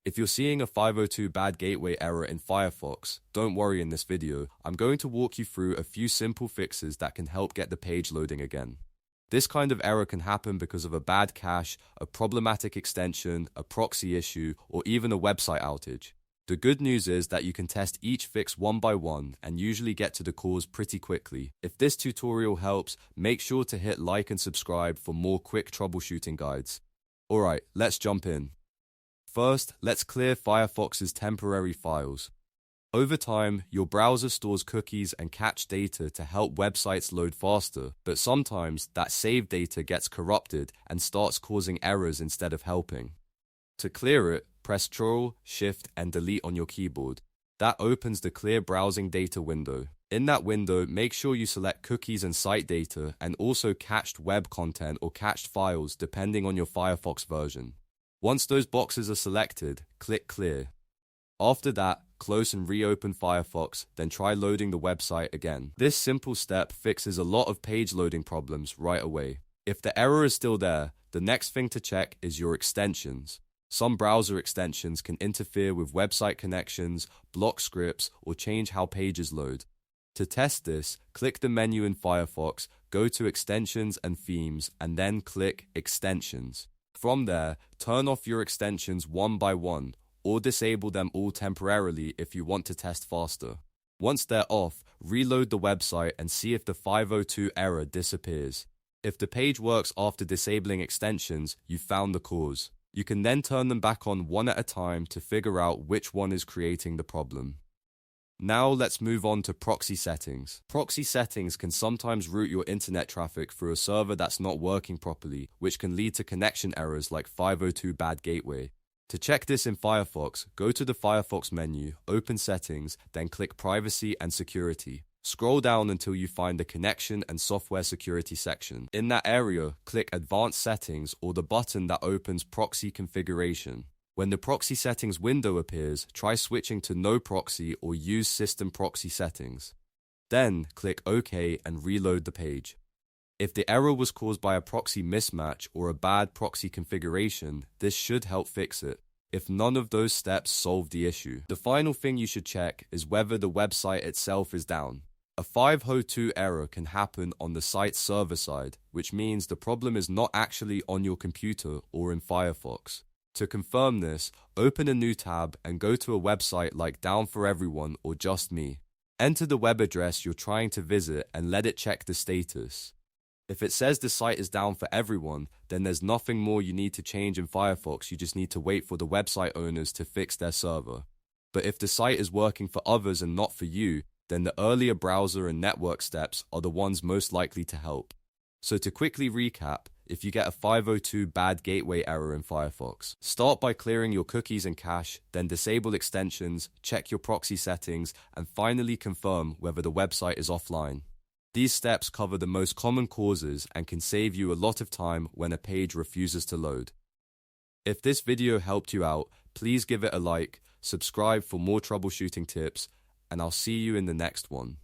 If you're seeing a 502 bad gateway error in Firefox, don't worry. In this video, I'm going to walk you through a few simple fixes that can help get the page loading again. This kind of error can happen because of a bad cache, a problematic extension, a proxy issue, or even a website outage. The good news is that you can test each fix one by one and usually get to the cause pretty quickly. If this tutorial helps, make sure to hit like and subscribe for more quick troubleshooting guides. Alright, let's jump in. First, let's clear Firefox's temporary files. Over time, your browser stores cookies and cache data to help websites load faster, but sometimes that saved data gets corrupted and starts causing errors instead of helping. To clear it, press Ctrl, Shift, and Delete on your keyboard. That opens the Clear Browsing Data window. In that window, make sure you select cookies and site data and also cached web content or cached files depending on your Firefox version. Once those boxes are selected, click Clear. After that, close and reopen Firefox, then try loading the website again. This simple step fixes a lot of page loading problems right away. If the error is still there, the next thing to check is your extensions. Some browser extensions can interfere with website connections, block scripts, or change how pages load. To test this, click the menu in Firefox, go to Extensions and Themes, and then click Extensions. From there, turn off your extensions one by one, or disable them all temporarily if you want to test faster. Once they're off, reload the website and see if the 502 error disappears. If the page works after disabling extensions, you've found the cause. You can then turn them back on one at a time to figure out which one is creating the problem. Now let's move on to proxy settings. Proxy settings can sometimes route your internet traffic through a server that's not working properly, which can lead to connection errors like 502 bad gateway. To check this in Firefox, go to the Firefox menu, open Settings, then click Privacy and Security. Scroll down until you find the Connection and Software Security section. In that area, click Advanced Settings or the button that opens Proxy Configuration. When the proxy settings window appears, try switching to no proxy or use system proxy settings. Then click OK and reload the page. If the error was caused by a proxy mismatch or a bad proxy configuration, this should help fix it. If none of those steps solve the issue, the final thing you should check is whether the website itself is down. A 502 error can happen on the site's server side, which means the problem is not actually on your computer or in Firefox. To confirm this, open a new tab and go to a website like Down for Everyone or Just Me. Enter the web address you're trying to visit and let it check the status. If it says the site is down for everyone, then there's nothing more you need to change in Firefox. You just need to wait for the website owners to fix their server. But if the site is working for others and not for you, then the earlier browser and network steps are the ones most likely to help. So to quickly recap, if you get a 502 bad gateway error in Firefox, start by clearing your cookies and cache, then disable extensions, check your proxy settings, and finally confirm whether the website is offline. These steps cover the most common causes and can save you a lot of time when a page refuses to load. If this video helped you out, please give it a like, subscribe for more troubleshooting tips, and I'll see you in the next one.